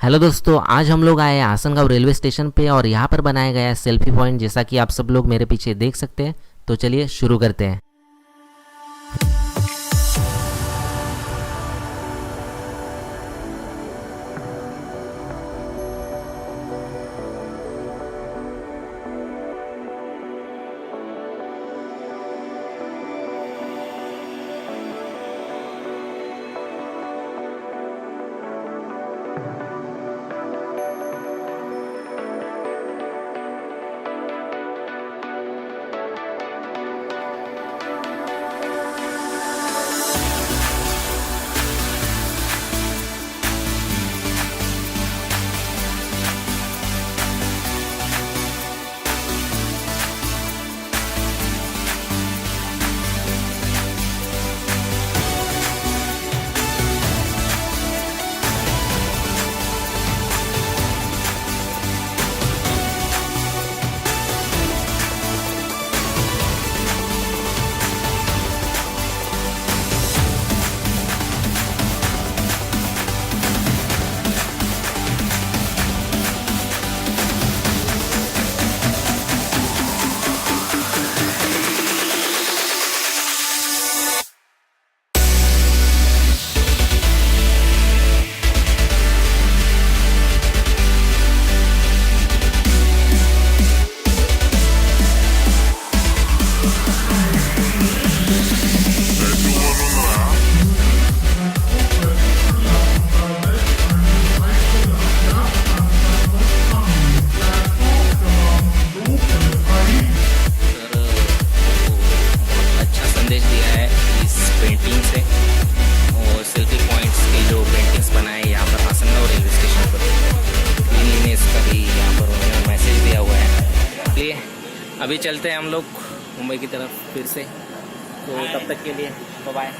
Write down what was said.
Hello दोस्तों, आज हम लोग आए हैं आसनगांव रेलवे स्टेशन पे और यहाँ पर बनाया गया है सेल्फी पॉइंट, जैसा कि आप सब लोग मेरे पीछे देख सकते हैं। तो चलिए शुरू करते हैं। संदेश दिया है इस पेंटिंग से और सेल्फी पॉइंट्स के जो पेंटिंग्स बनाए यहाँ पर आसनगांव रेलवे स्टेशन पर क्लीनलीनेस का भी यहाँ पर उन्होंने मैसेज दिया हुआ है। इसलिए अभी चलते हैं हम लोग मुंबई की तरफ फिर से, तो तब तक के लिए बाय बाय।